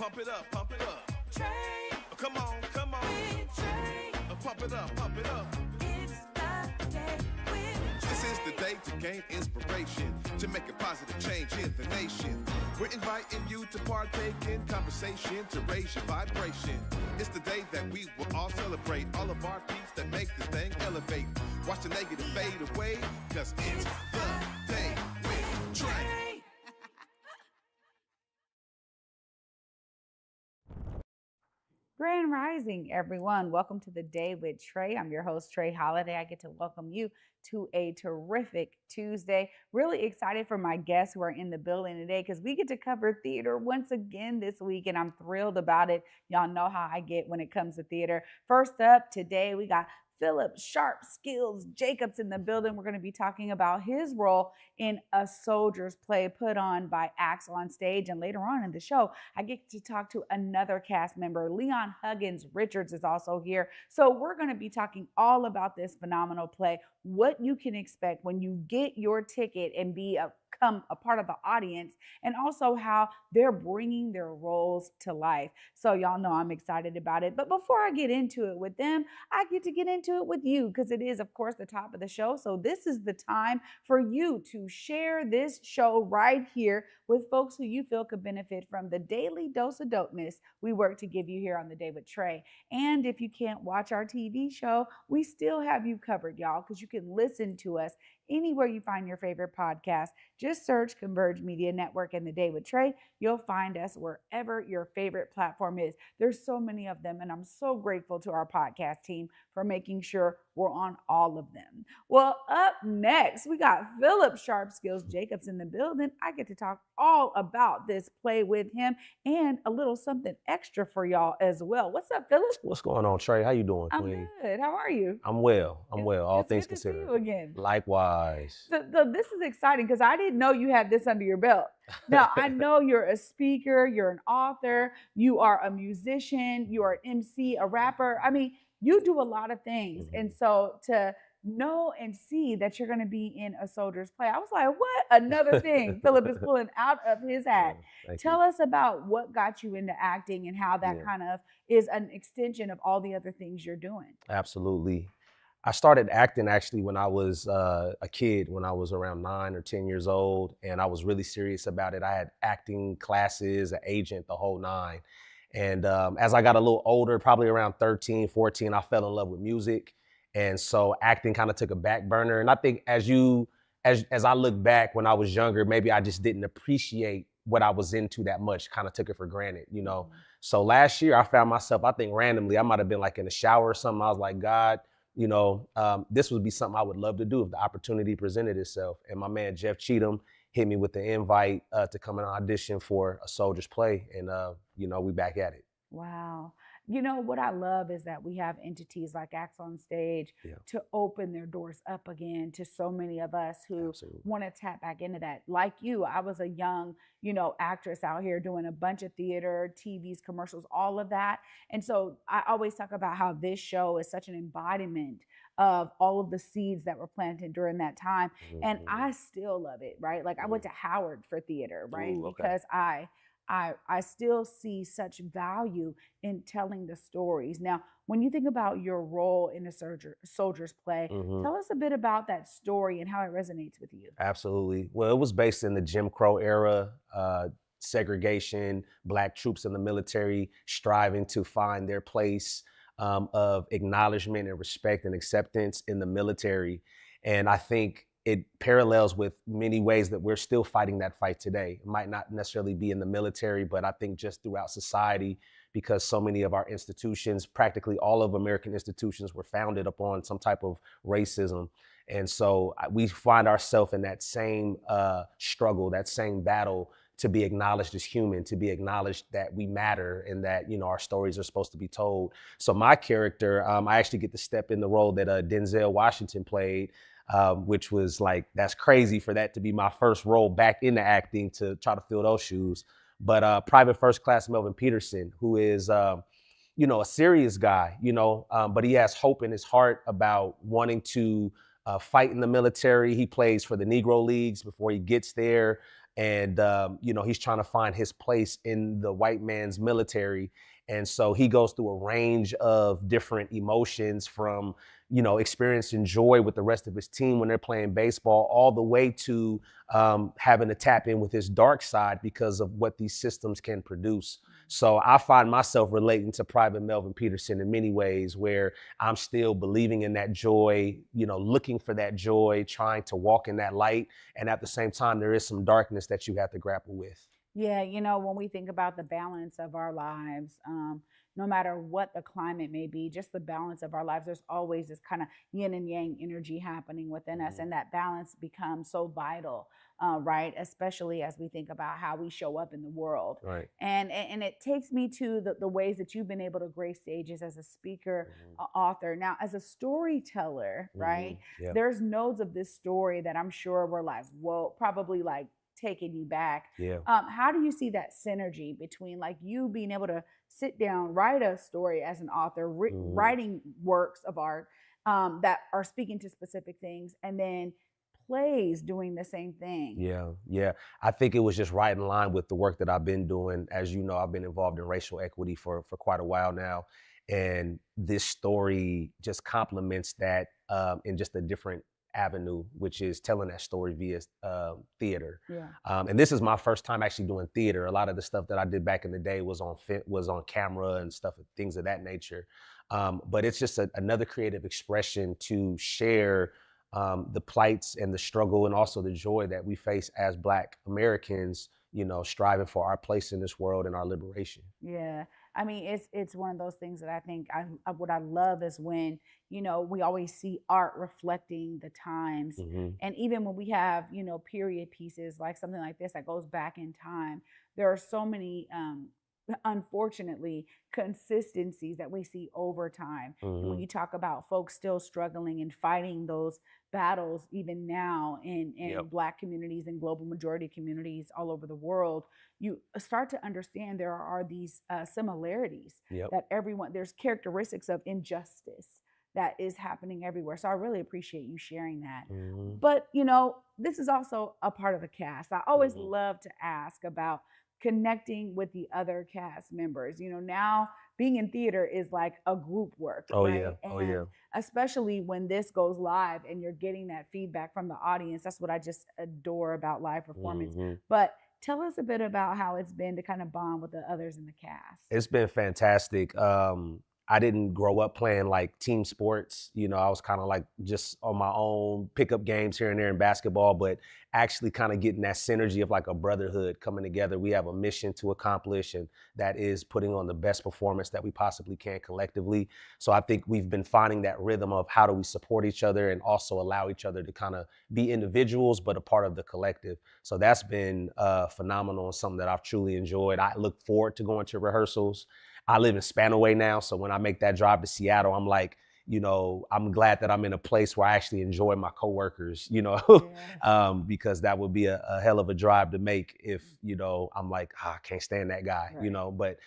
Pump it up, pump it up. Trae. Come on, come on. With Trae. Pump it up, pump it up. It's the day with Trae. This is the day to gain inspiration, to make a positive change in the nation. We're inviting you to partake in conversation, to raise your vibration. It's the day that we will all celebrate all of our peace that make this thing elevate. Watch the negative fade away, cause it's the day with Trae. Grand Rising, everyone. Welcome to the Day with Trae. I'm your host, Trae Holiday. I get to welcome you to a terrific Tuesday. Really excited for my guests who are in the building today because we get to cover theater once again this week, and I'm thrilled about it. Y'all know how I get when it comes to theater. First up today, we got Philip Sharp Skills Jacobs in the building. We're going to be talking about his role in A Soldier's Play put on by Acts on Stage. And later on in the show, I get to talk to another cast member. Leon Huggins-Richards is also here. So we're going to be talking all about this phenomenal play, what you can expect when you get your ticket and become a part of the audience, and also how they're bringing their roles to life. So y'all know I'm excited about it. But before I get into it with them, I get to get into it with you because it is, of course, the top of the show. So this is the time for you to share this show right here with folks who you feel could benefit from the daily dose of dopeness we work to give you here on The Day with Trae. And if you can't watch our TV show, we still have you covered, y'all, because you can listen to us anywhere you find your favorite podcast. Just search Converge Media Network and The Day with Trae. You'll find us wherever your favorite platform is. There's so many of them, and I'm so grateful to our podcast team for making sure we're on all of them. Well, up next, we got Philip Sharp Skills Jacobs in the building. I get to talk all about this play with him and a little something extra for y'all as well. What's up, Philip? What's going on, Trae? How you doing, I'm Queen? good. How are you? I'm well. All It's things good to see considered. you again. Likewise. So this is exciting because I didn't know you had this under your belt. Now, I know you're a speaker, you're an author, you are a musician, you are an MC, a rapper. I mean, you do a lot of things. Mm-hmm. And so to know and see that you're going to be in A Soldier's Play, I was like, what? Another thing Philip is pulling out of his hat. Tell us about what got you into acting and how that kind of is an extension of all the other things you're doing. Absolutely. I started acting actually when I was a kid, when I was around 9 or 10 years old, and I was really serious about it. I had acting classes, an agent, the whole nine. And as I got a little older, probably around 13, 14, I fell in love with music. And so acting kind of took a back burner. And I think as I look back when I was younger, maybe I just didn't appreciate what I was into that much, kind of took it for granted, you know? Mm-hmm. So last year I found myself, I think randomly, I might've been like in the shower or something. I was like, God, you know, this would be something I would love to do if the opportunity presented itself. And my man, Jeff Cheatham, hit me with the invite to come and audition for A Soldier's Play. And, you know, we back at it. Wow. You know, what I love is that we have entities like Acts on Stage to open their doors up again to so many of us who want to tap back into that. Like you, I was a young, you know, actress out here doing a bunch of theater, TVs, commercials, all of that. And so I always talk about how this show is such an embodiment of all of the seeds that were planted during that time. Mm-hmm. And I still love it, right? Like I went to Howard for theater, right? Ooh, okay. Because I still see such value in telling the stories. Now, when you think about your role in A Soldier's Play, tell us a bit about that story and how it resonates with you. Absolutely. Well, it was based in the Jim Crow era, segregation, Black troops in the military striving to find their place of acknowledgement and respect and acceptance in the military. And I think it parallels with many ways that we're still fighting that fight today. It might not necessarily be in the military, but I think just throughout society, because so many of our institutions, practically all of American institutions, were founded upon some type of racism. And so we find ourselves in that same struggle, that same battle to be acknowledged as human, to be acknowledged that we matter and that, you know, our stories are supposed to be told. So my character, I actually get to step in the role that Denzel Washington played, which was like, that's crazy for that to be my first role back into acting to try to fill those shoes. But Private First Class Melvin Peterson, who is, you know, a serious guy, you know, but he has hope in his heart about wanting to fight in the military. He plays for the Negro Leagues before he gets there. and he's trying to find his place in the white man's military. And so he goes through a range of different emotions, from experiencing joy with the rest of his team when they're playing baseball, all the way to having to tap in with his dark side because of what these systems can produce. So I find myself relating to Private Melvin Peterson in many ways, where I'm still believing in that joy, looking for that joy, trying to walk in that light. And at the same time, there is some darkness that you have to grapple with. Yeah, when we think about the balance of our lives, no matter what the climate may be, just the balance of our lives, there's always this kind of yin and yang energy happening within us. And that balance becomes so vital, right? Especially as we think about how we show up in the world. Right. And it takes me to the ways that you've been able to grace stages as a speaker, author. Now, as a storyteller, right? Yeah. There's nodes of this story that I'm sure were like, whoa, probably like taking you back. Yeah. How do you see that synergy between like you being able to sit down, write a story as an author, writing works of art that are speaking to specific things, and then plays doing the same thing? Yeah. I think it was just right in line with the work that I've been doing. As you know, I've been involved in racial equity for quite a while now. And this story just complements that in just a different avenue, which is telling that story via theater. Yeah. And this is my first time actually doing theater. A lot of the stuff that I did back in the day was on camera and stuff, things of that nature. But it's just another creative expression to share the plights and the struggle and also the joy that we face as Black Americans, striving for our place in this world and our liberation. Yeah. I mean, it's one of those things that I think what I love is when, we always see art reflecting the times. And even when we have, period pieces, like something like this that goes back in time, there are so many, unfortunately, consistencies that we see over time. When you talk about folks still struggling and fighting those battles even now in Black communities and global majority communities all over the world, you start to understand there are these similarities that there's characteristics of injustice that is happening everywhere. So I really appreciate you sharing that. But, this is also a part of the cast. I always love to ask about connecting with the other cast members. Now being in theater is like a group work. Right? And especially when this goes live and you're getting that feedback from the audience. That's what I just adore about live performance. But tell us a bit about how it's been to kind of bond with the others in the cast. It's been fantastic. I didn't grow up playing like team sports. I was kind of like just on my own, pick up games here and there in basketball, but actually kind of getting that synergy of like a brotherhood coming together. We have a mission to accomplish, and that is putting on the best performance that we possibly can collectively. So I think we've been finding that rhythm of how do we support each other and also allow each other to kind of be individuals, but a part of the collective. So that's been phenomenal and something that I've truly enjoyed. I look forward to going to rehearsals. I live in Spanaway now, so when I make that drive to Seattle, I'm like, I'm glad that I'm in a place where I actually enjoy my coworkers, because that would be a hell of a drive to make if, I'm like, I can't stand that guy, but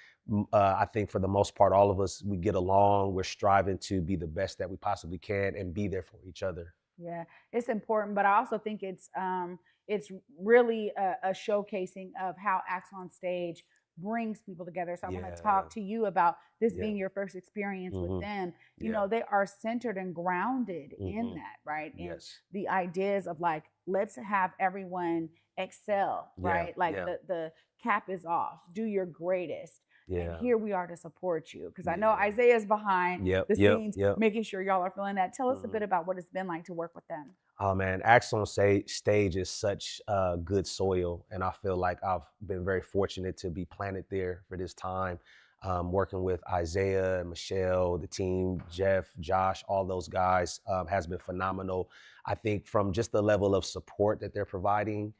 I think for the most part, all of us, we get along, we're striving to be the best that we possibly can and be there for each other. Yeah, it's important, but I also think it's really a showcasing of how Acts on Stage brings people together. So I want to talk to you about this being your first experience with them. They are centered and grounded in that, right? And the ideas of like, let's have everyone excel, right? Like the cap is off, do your greatest. And here we are to support you. Because I know Isaiah's behind the scenes, making sure y'all are feeling that. Tell us a bit about what it's been like to work with them. Oh man, Acts on Stage is such good soil. And I feel like I've been very fortunate to be planted there for this time. Working with Isaiah, Michelle, the team, Jeff, Josh, all those guys has been phenomenal. I think from just the level of support that they're providing,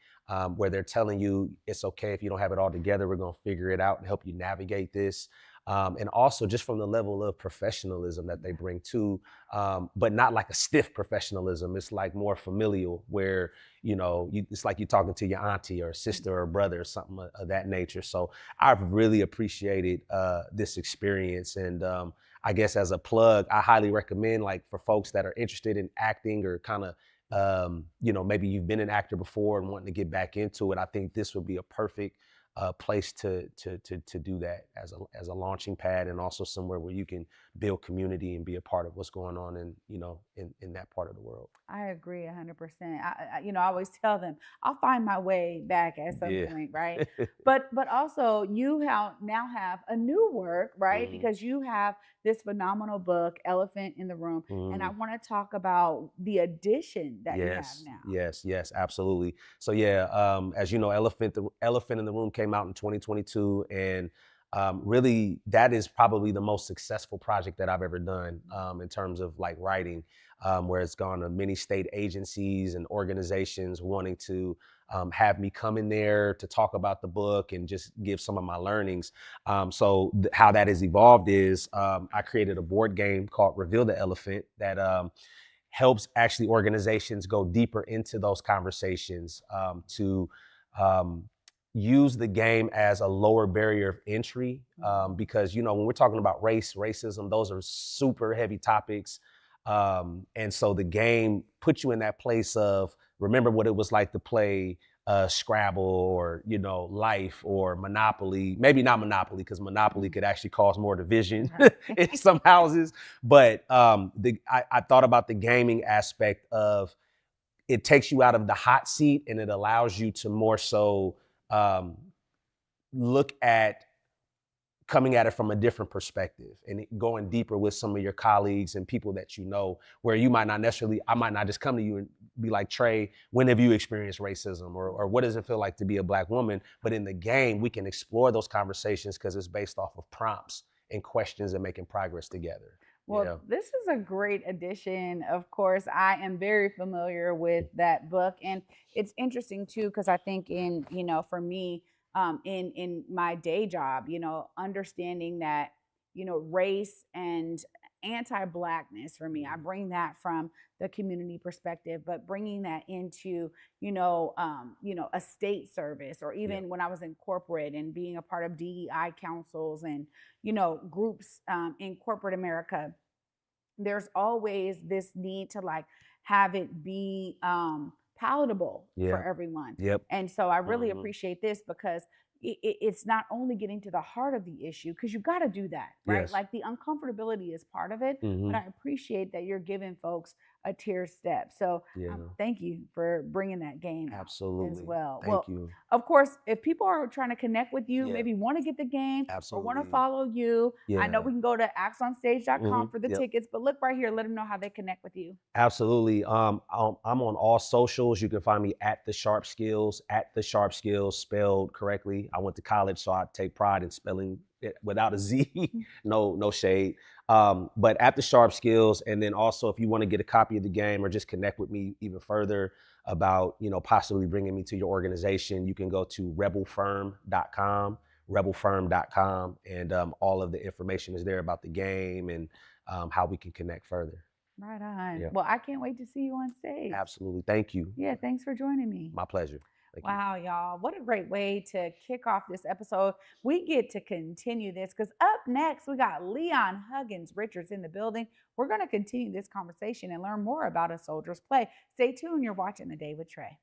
where they're telling you it's okay if you don't have it all together, we're gonna figure it out and help you navigate this. And also just from the level of professionalism that they bring too, but not like a stiff professionalism. It's like more familial where, it's like you're talking to your auntie or sister or brother or something of that nature. So I've really appreciated this experience. And I guess as a plug, I highly recommend like for folks that are interested in acting or kind of maybe you've been an actor before and wanting to get back into it, I think this would be a perfect place to do that as a launching pad, and also somewhere where you can build community and be a part of what's going on in that part of the world. I agree 100%. I always tell them I'll find my way back at some Yeah. point, right? But also you now have a new work, right? Mhm. Because you have this phenomenal book, Elephant in the Room, and I Mhm. want to talk about the addition that you have Yes, now. yes, absolutely. So yeah, as you know, Elephant in the Room came out in 2022, and really that is probably the most successful project that I've ever done in terms of like writing, where it's gone to many state agencies and organizations wanting to have me come in there to talk about the book and just give some of my learnings. How that has evolved is I created a board game called Reveal the Elephant that helps actually organizations go deeper into those conversations, to um, use the game as a lower barrier of entry, because when we're talking about racism, those are super heavy topics, and so the game puts you in that place of remember what it was like to play Scrabble or Life or Monopoly. Maybe not Monopoly, because Monopoly could actually cause more division in some houses. But I thought about the gaming aspect of it takes you out of the hot seat and it allows you to more so look at coming at it from a different perspective and going deeper with some of your colleagues and people that where I might not just come to you and be like, Trae, when have you experienced racism, or what does it feel like to be a Black woman? But in the game, we can explore those conversations because it's based off of prompts and questions and making progress together. Well, this is a great addition. Of course, I am very familiar with that book, and it's interesting too because I think for me, in my day job, understanding that race and anti-blackness for me, I bring that from the community perspective, but bringing that into a state service, or even when I was in corporate and being a part of DEI councils and groups in corporate America, there's always this need to like have it be palatable for everyone. Yep. And so I really appreciate this because it's not only getting to the heart of the issue, because you got to do that, right? Yes. Like the uncomfortability is part of it, but I appreciate that you're giving folks a tier step. So thank you for bringing that game out Absolutely. as well. Thank you. Of course, if people are trying to connect with you, Yeah. maybe want to get the game or want to Absolutely. follow you, I know Yeah. we can go to axonstage.com for the Yep. tickets, but look right here, let them know how they connect with you. Absolutely. I'm on all socials. You can find me at The Sharp Skills, spelled correctly. I went to college, so I take pride in spelling it without a Z. No shade. But at The Sharp Skills, and then also if you want to get a copy of the game or just connect with me even further about possibly bringing me to your organization, you can go to rebelfirm.com, and all of the information is there about the game and how we can connect further. Right on. Yeah. Well, I can't wait to see you on stage. Absolutely. Thank you. Yeah, thanks for joining me. My pleasure. Thank you. Wow, y'all. What a great way to kick off this episode. We get to continue this because up next, we got Leon Huggins-Richards in the building. We're going to continue this conversation and learn more about A Soldier's Play. Stay tuned. You're watching The Day with Trae.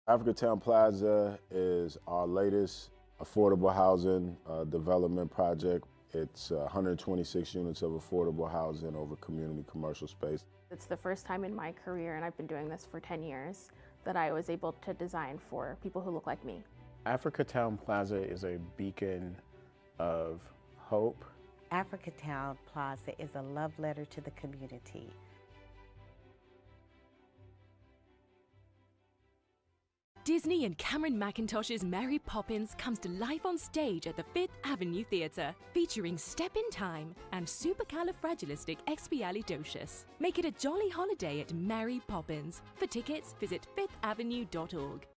Africatown Plaza is our latest affordable housing development project. It's 126 units of affordable housing over community commercial space. It's the first time in my career, and I've been doing this for 10 years, that I was able to design for people who look like me. Africatown Plaza is a beacon of hope. Africatown Plaza is a love letter to the community. Disney and Cameron Mackintosh's Mary Poppins comes to life on stage at the Fifth Avenue Theatre, featuring Step in Time and Supercalifragilisticexpialidocious. Make it a jolly holiday at Mary Poppins. For tickets, visit fifthavenue.org.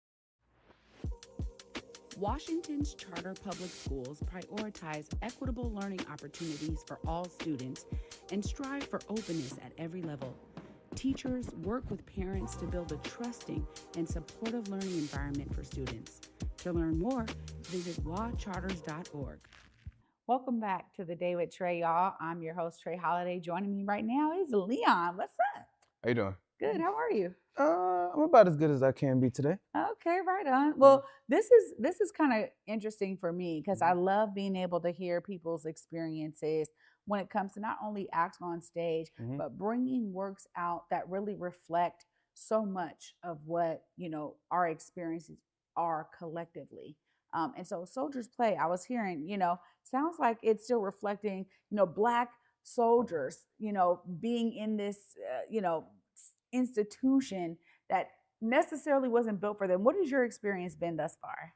Washington's charter public schools prioritize equitable learning opportunities for all students and strive for openness at every level. Teachers work with parents to build a trusting and supportive learning environment for students. To learn more, visit wacharters.org. Welcome back to the Day with Trae, y'all. I'm your host, Trae Holiday. Joining me right now is Leon. What's up? How you doing? Good. How are you? I'm about as good as I can be today. Okay, right on. Well, this is kind of interesting for me because I love being able to hear people's experiences when it comes to not only acting on stage, but bringing works out that really reflect so much of what, our experiences are collectively. And so Soldiers Play, I was hearing, sounds like it's still reflecting, Black soldiers, being in this, institution that necessarily wasn't built for them. What has your experience been thus far?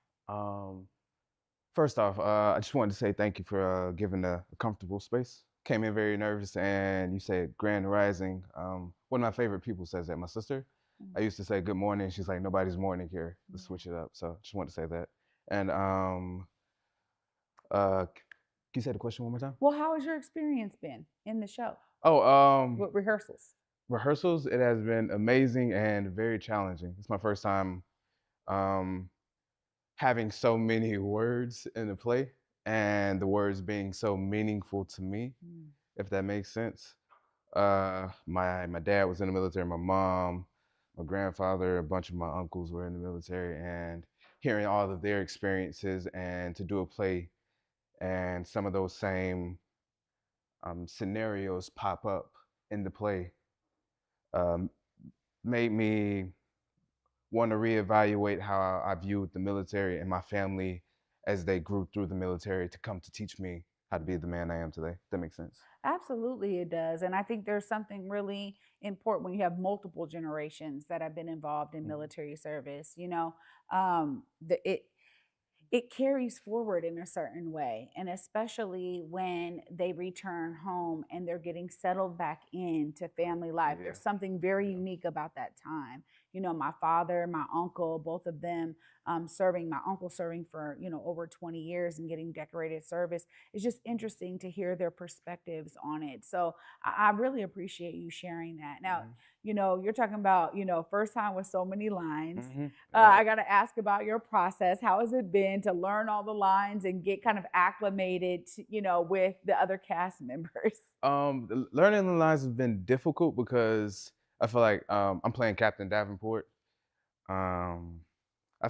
First off, I just wanted to say thank you for giving a comfortable space. Came in very nervous, and you said Grand Rising. One of my favorite people says that, my sister. I used to say good morning. She's like, nobody's morning here. Let's switch it up. So just wanted to say that. And can you say the question one more time? Well, how has your experience been in the show? With rehearsals. Rehearsals, it has been amazing and very challenging. It's my first time having so many words in the play, and the words being so meaningful to me, if that makes sense. My dad was in the military, my mom, my grandfather, a bunch of my uncles were in the military, and hearing all of their experiences and to do a play and some of those same scenarios pop up in the play made me want to reevaluate how I viewed the military and my family as they grew through the military to come to teach me how to be the man I am today. That makes sense. Absolutely, it does. And I think there's something really important when you have multiple generations that have been involved in military service. It carries forward in a certain way. And especially when they return home and they're getting settled back into family life. There's something very unique about that time. My father, my uncle, both of them serving, my uncle serving for, over 20 years and getting decorated service. It's just interesting to hear their perspectives on it. So I really appreciate you sharing that. Now, you're talking about, first time with so many lines. I got to ask about your process. How has it been to learn all the lines and get kind of acclimated, with the other cast members? Learning the lines has been difficult because I feel like I'm playing Captain Davenport. I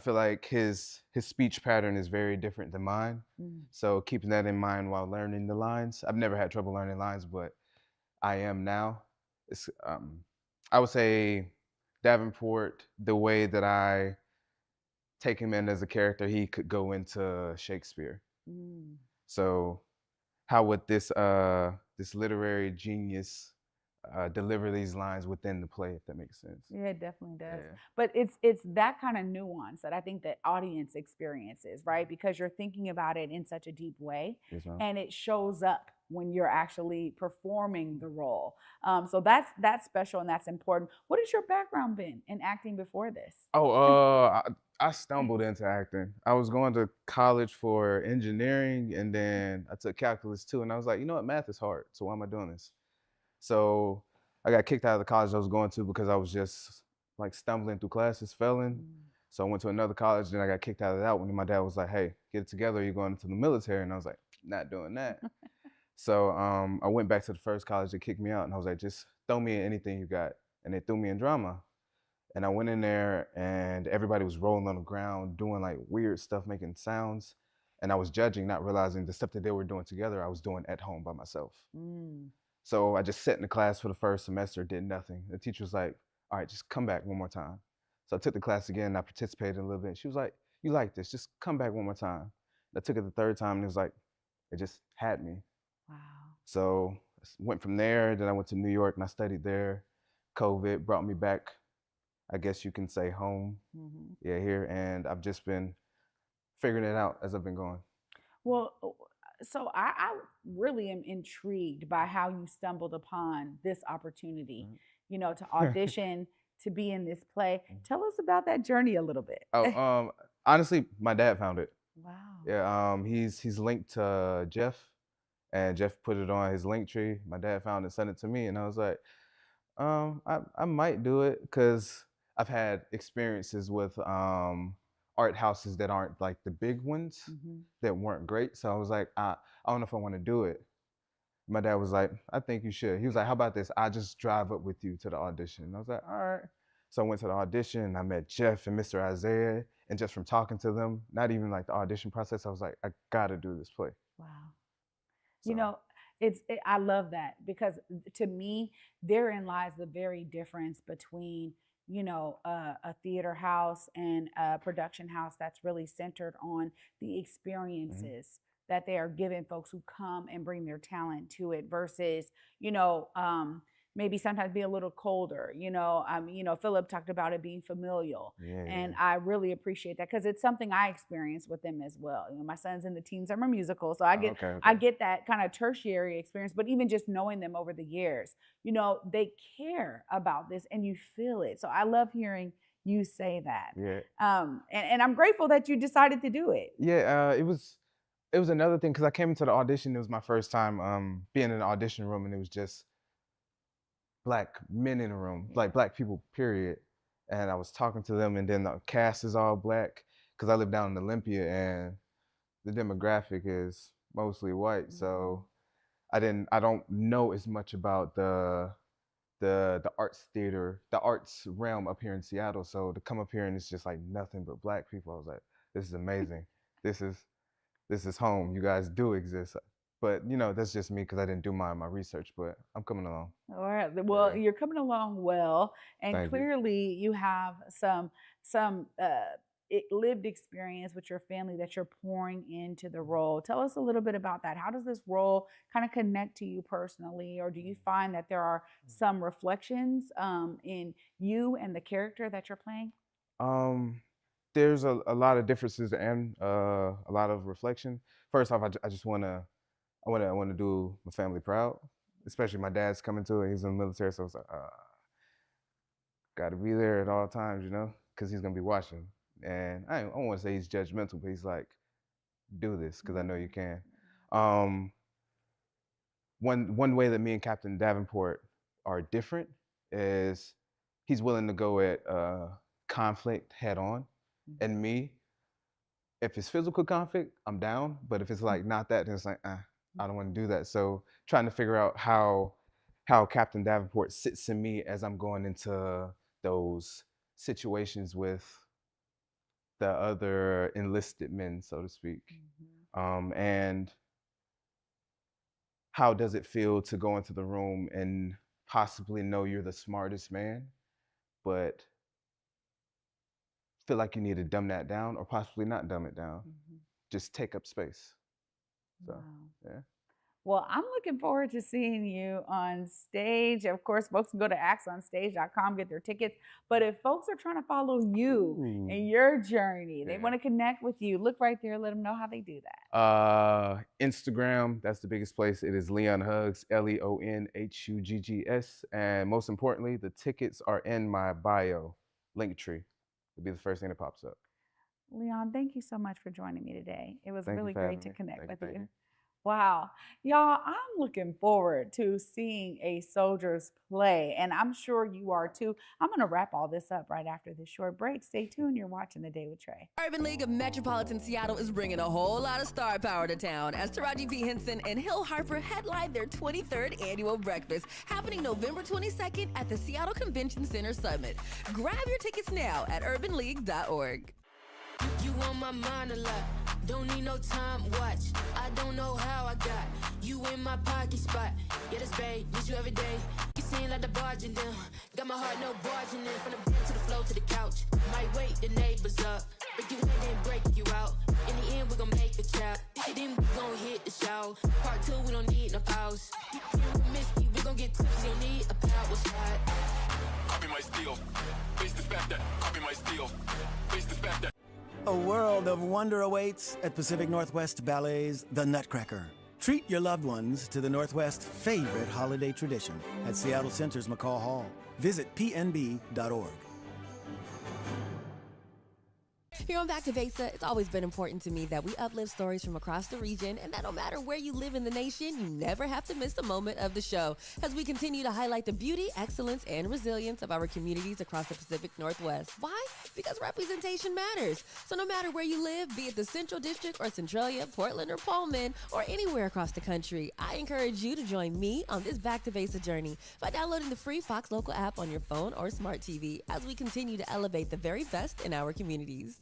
feel like his speech pattern is very different than mine. So keeping that in mind while learning the lines. I've never had trouble learning lines, but I am now. It's I would say Davenport, the way that I take him in as a character, he could go into Shakespeare. So how would this literary genius deliver these lines within the play, if that makes sense? Yeah, it definitely does. Yeah. But it's that kind of nuance that I think that audience experiences, right? Because you're thinking about it in such a deep way, and it shows up when you're actually performing the role. So that's special and that's important. What has your background been in acting before this? I stumbled into acting. I was going to college for engineering, and then I took calculus too, and I was like, you know what, math is hard, so why am I doing this? So I got kicked out of the college I was going to because I was just like stumbling through classes, failing. So I went to another college, then I got kicked out of that one, and my dad was like, hey, get it together, you're going into the military. And I was like, not doing that. So I went back to the first college that kicked me out, and I was like, just throw me in anything you got. And they threw me in drama. And I went in there, and everybody was rolling on the ground, doing like weird stuff, making sounds. And I was judging, not realizing the stuff that they were doing together, I was doing at home by myself. So I just sat in the class for the first semester, did nothing. The teacher was like, all right, just come back one more time. So I took the class again, and I participated a little bit. She was like, you like this, just come back one more time. I took it the third time, and it was like, it just had me. Wow. So I went from there, then I went to New York, and I studied there. COVID brought me back I guess you can say, home. Mhm. Yeah, here. And I've just been figuring it out as I've been going. Well, so I really am intrigued by how you stumbled upon this opportunity, you know, to audition, to be in this play. Tell us about that journey a little bit. Oh, honestly, my dad found it. Wow. Yeah, he's linked to Jeff, and Jeff put it on his link tree. My dad found it, sent it to me, and I was like, I might do it because I've had experiences with art houses that aren't like the big ones that weren't great. So I was like, I don't know if I want to do it. My dad was like, I think you should. He was like, how about this? I just drive up with you to the audition. And I was like, all right. So I went to the audition and I met Jeff and Mr. Isaiah. And just from talking to them, not even like the audition process, I was like, I gotta do this play. Wow. So. You know, I love that because to me, therein lies the very difference between, you know, a theater house and a production house that's really centered on the experiences that they are giving folks who come and bring their talent to it versus, you know, maybe sometimes be a little colder, you know, Philip talked about it being familial. And I really appreciate that because it's something I experience with them as well. You know, my son's in the Teen Summer Musical, so I get that kind of tertiary experience, but even just knowing them over the years, you know, they care about this and you feel it. So I love hearing you say that. Yeah. And I'm grateful that you decided to do it. Yeah, it was another thing because I came into the audition. It was my first time being in an audition room, and it was just Black men in the room, like Black people, period. And I was talking to them, and then the cast is all Black because I live down in Olympia, and the demographic is mostly white. So I don't know as much about the arts theater, the arts realm up here in Seattle. So to come up here and it's just like nothing but Black people, I was like, this is amazing. This is home. You guys do exist. But, you know, that's just me because I didn't do my research, but I'm coming along. All right. Well, you're coming along well. And Thank you. clearly you have some lived experience with your family that you're pouring into the role. Tell us a little bit about that. How does this role kind of connect to you personally? Or do you find that there are some reflections in you and the character that you're playing? There's a lot of differences and a lot of reflection. First off, I just want to do my family proud, especially my dad's coming to it. He's in the military, so it's like, got to be there at all times, you know, because he's going to be watching. And I don't want to say he's judgmental, but he's like, do this because I know you can. One way that me and Captain Davenport are different is he's willing to go at conflict head on. And me, if it's physical conflict, I'm down. But if it's like not that, then it's like, I don't want to do that. So trying to figure out how Captain Davenport sits in me as I'm going into those situations with the other enlisted men, so to speak. And how does it feel to go into the room and possibly know you're the smartest man, but feel like you need to dumb that down or possibly not dumb it down. Just take up space. So, yeah. Well, I'm looking forward to seeing you on stage. Of course, folks can go to actsonstage.com, get their tickets. But if folks are trying to follow you and your journey, they want to connect with you, look right there, let them know how they do that. Instagram, that's the biggest place. It is Leon Huggs, LeonHugggs. And most importantly, the tickets are in my bio, Linktree. It'll be the first thing that pops up. Leon, thank you so much for joining me today. It was really great to connect with you. You. Wow. Y'all, I'm looking forward to seeing a soldier's play, and I'm sure you are too. I'm going to wrap all this up right after this short break. Stay tuned. You're watching The Day with Trae. Urban League of Metropolitan Seattle is bringing a whole lot of star power to town as Taraji P. Henson and Hill Harper headline their 23rd annual breakfast happening November 22nd at the Seattle Convention Center Summit. Grab your tickets now at urbanleague.org. You on my mind a lot, don't need no time watch. I don't know how I got you in my pocket spot. Yeah, that's babe, miss you every day. You seem like the barging down, got my heart no barging in. From the bed to the floor to the couch, might wake the neighbors up. Break you in and break you out. In the end, we gon' make a child. Then we gon' hit the show. Part 2, we don't need no pause. You miss me, we gon' get tipsy, don't need a power shot. Copy my steel. steal. Face the fact that copy my steal. Face the fact that. A world of wonder awaits at Pacific Northwest Ballet's The Nutcracker. Treat your loved ones to the Northwest's favorite holiday tradition at Seattle Center's McCall Hall. Visit pnb.org. Here on Back to Vesa, it's always been important to me that we uplift stories from across the region and that no matter where you live in the nation, you never have to miss a moment of the show as we continue to highlight the beauty, excellence, and resilience of our communities across the Pacific Northwest. Why? Because representation matters. So no matter where you live, be it the Central District or Centralia, Portland or Pullman, or anywhere across the country, I encourage you to join me on this Back to Vesa journey by downloading the free Fox Local app on your phone or smart TV as we continue to elevate the very best in our communities.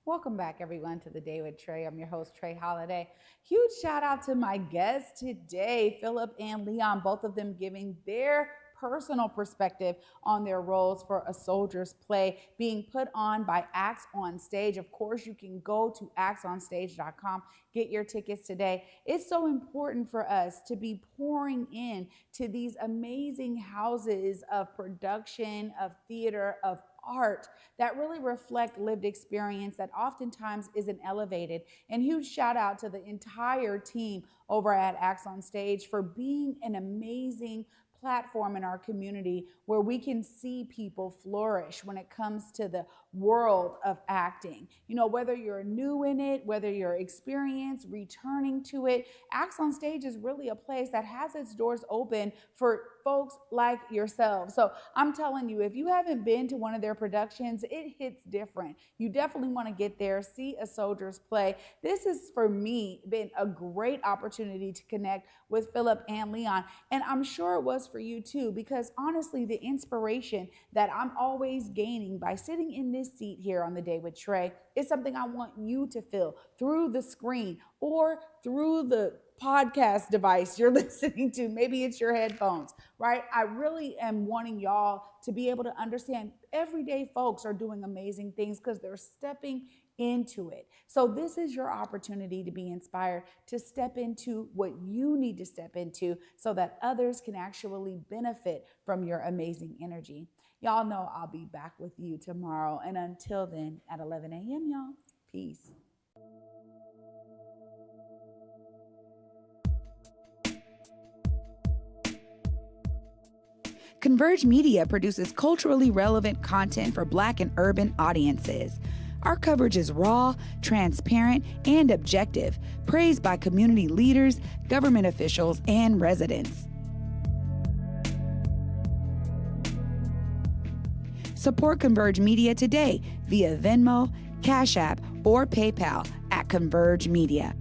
Welcome back, everyone, to The Day with Trae. I'm your host, Trae Holiday. Huge shout out to my guests today, Philip and Leon, both of them giving their personal perspective on their roles for A Soldier's Play being put on by Acts on Stage. Of course, you can go to actsonstage.com, get your tickets today. It's so important for us to be pouring in to these amazing houses of production, of theater, of art that really reflect lived experience that oftentimes isn't elevated. And huge shout out to the entire team over at Acts on Stage for being an amazing platform in our community where we can see people flourish when it comes to the world of acting. You know, whether you're new in it, whether you're experienced, returning to it, Acts on Stage is really a place that has its doors open for folks like yourselves. So I'm telling you, if you haven't been to one of their productions, it hits different. You definitely want to get there, see A Soldier's Play. This has, for me, been a great opportunity to connect with Philip and Leon. And I'm sure it was for you too, because honestly, the inspiration that I'm always gaining by sitting in this seat here on The Day with Trae is something I want you to feel through the screen or through the podcast device you're listening to. Maybe it's your headphones, right? I really am wanting y'all to be able to understand everyday folks are doing amazing things because they're stepping into it. So this is your opportunity to be inspired to step into what you need to step into so that others can actually benefit from your amazing energy. Y'all know I'll be back with you tomorrow. And until then, at 11 a.m., y'all, peace. Converge Media produces culturally relevant content for Black and urban audiences. Our coverage is raw, transparent, and objective, praised by community leaders, government officials, and residents. Support Converge Media today via Venmo, Cash App, or PayPal at Converge Media.